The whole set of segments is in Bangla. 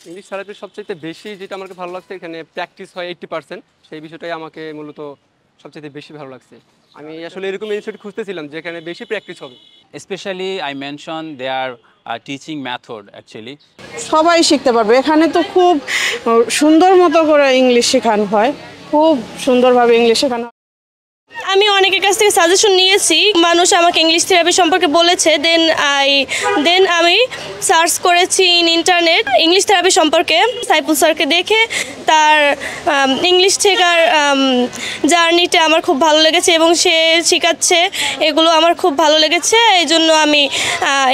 ইংলিশ থেরাপির সবচাইতে বেশি যেটা আমাকে ভালো লাগছে এখানে প্র্যাকটিস হয় 80%। সেই বিষয়টাই আমাকে মূলত সবচাইতে বেশি ভালো লাগছে। আমি আসলে এরকম ইনস্টিটিউট খুঁজতেছিলাম যেখানে বেশি প্র্যাকটিস হবে। Especially, I mentioned their teaching method actually. সবাই শিখতে পারবে। এখানে তো খুব সুন্দর মতো করে ইংলিশ শেখানো হয়, খুব সুন্দরভাবে ইংলিশ শেখানো হয়। আমি অনেকের কাছ থেকে সাজেশন নিয়েছি, মানুষ আমাকে ইংলিশ থেরাপি সম্পর্কে বলেছে, দেন আমি সার্চ করেছি ইন্টারনেট ইংলিশ থেরাপি সম্পর্কে। সাইফুল স্যারকে দেখে তার ইংলিশ শেখার জার্নিটা আমার খুব ভালো লেগেছে এবং সে শেখাচ্ছে, এগুলো আমার খুব ভালো লেগেছে। এই জন্য আমি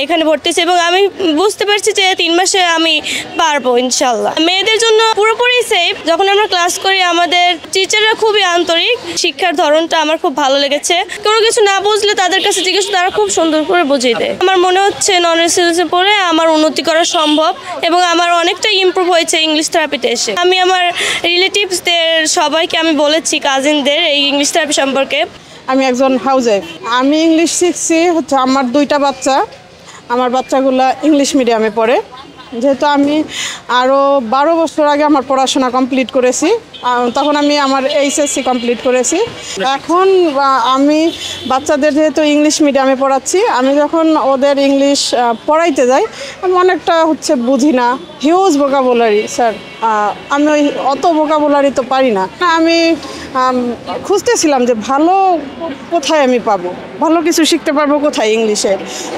এখানে ভর্তি হয়েছি এবং আমি বুঝতে পারছি যে 3 মাসে আমি পারবো ইনশাল্লাহ। মেয়েদের জন্য পুরোপুরি সেফ। যখন আমরা ক্লাস করি আমাদের টিচাররা খুবই আন্তরিক, শিক্ষার ধরনটা আমার খুব ভালো লেগেছে। কোনো কিছু না বুঝলে তাদের কাছে জিজ্ঞেস তারা খুব সুন্দর করে বুঝিয়ে দেয়। আমার মনে হচ্ছে নন রেসিডেন্সি পড়ে আমার উন্নতি করা সম্ভব এবং আমার অনেকটাই ইমপ্রুভ হয়েছে ইংলিশ থেরাপিতে এসে। আমি আমার রিলেটিভসদের সবাইকে আমি বলেছি, কাজিনদের, এই ইংলিশ থেরাপি সম্পর্কে। আমি একজন হাউসওয়াইফ। আমি ইংলিশ শিখছি হচ্ছে আমার 2টা বাচ্চা। আমার বাচ্চাগুলো ইংলিশ মিডিয়ামে পড়ে। যেহেতু আমি আরও 12 বছর আগে আমার পড়াশোনা কমপ্লিট করেছি, তখন আমি আমার এইচএসসি কমপ্লিট করেছি। এখন আমি বাচ্চাদের যেহেতু ইংলিশ মিডিয়ামে পড়াচ্ছি, আমি যখন ওদের ইংলিশ পড়াইতে যাই আমি অনেকটা বুঝি না, হিউজ ভোকাবুলারি স্যার। আমি ওই অত ভোকাবুলারি তো পারি না। আমি খুঁজতেছিলাম যে ভালো কোথায় আমি পাবো, ভালো কিছু শিখতে পারবো কোথায় ইংলিশে।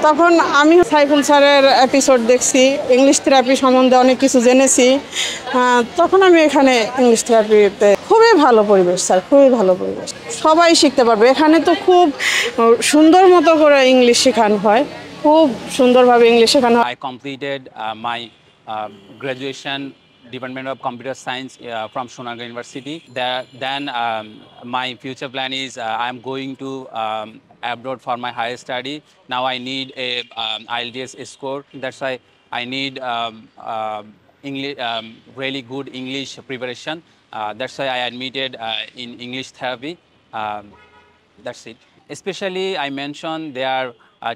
তখন আমি সাইফুল স্যারের এপিসোড দেখছি, ইংলিশ থেরাপি সম্বন্ধে অনেক কিছু জেনেছি। তখন আমি এখানে ইংলিশ থেরাপিতে খুবই ভালো পরিবেশ স্যার, খুবই ভালো পরিবেশ। সবাই শিখতে পারবে। এখানে তো খুব সুন্দর মতো করে ইংলিশ শেখানো হয়, খুব সুন্দরভাবে ইংলিশ শেখানো হয়। I completed my graduation Department of Computer Science from Sonaga University. Then my future plan is I'm going to abroad for my higher study. Now I need a IELTS score. That's why I need English, really good English preparation. That's why I admitted in English therapy. That's it. Especially, I mentioned their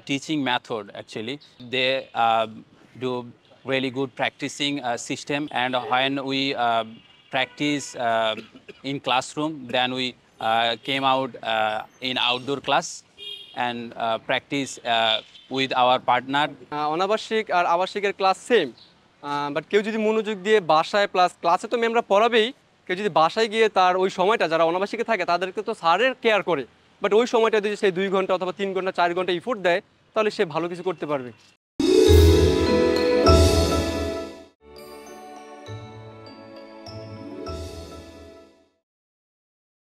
teaching method actually. They do really good practicing system, and when we practice in classroom, then we came out in outdoor class and practice with our partner. অনাবাসিক আর আবাসিকের ক্লাস সেম, বাট কেউ যদি মনোযোগ দিয়ে বাসায়, প্লাস ক্লাসে তো ম্যামরা পড়াবেই, কেউ যদি বাসায় গিয়ে তার ওই সময়টা, যারা অনাবাসিকে থাকে তাদেরকে তো স্যারের কেয়ার করে, বাট ওই সময়টা যদি সে 2 ঘন্টা অথবা 3 ঘন্টা 4 ঘন্টা ইফোর্ট দেয় তাহলে সে ভালো কিছু করতে পারবে।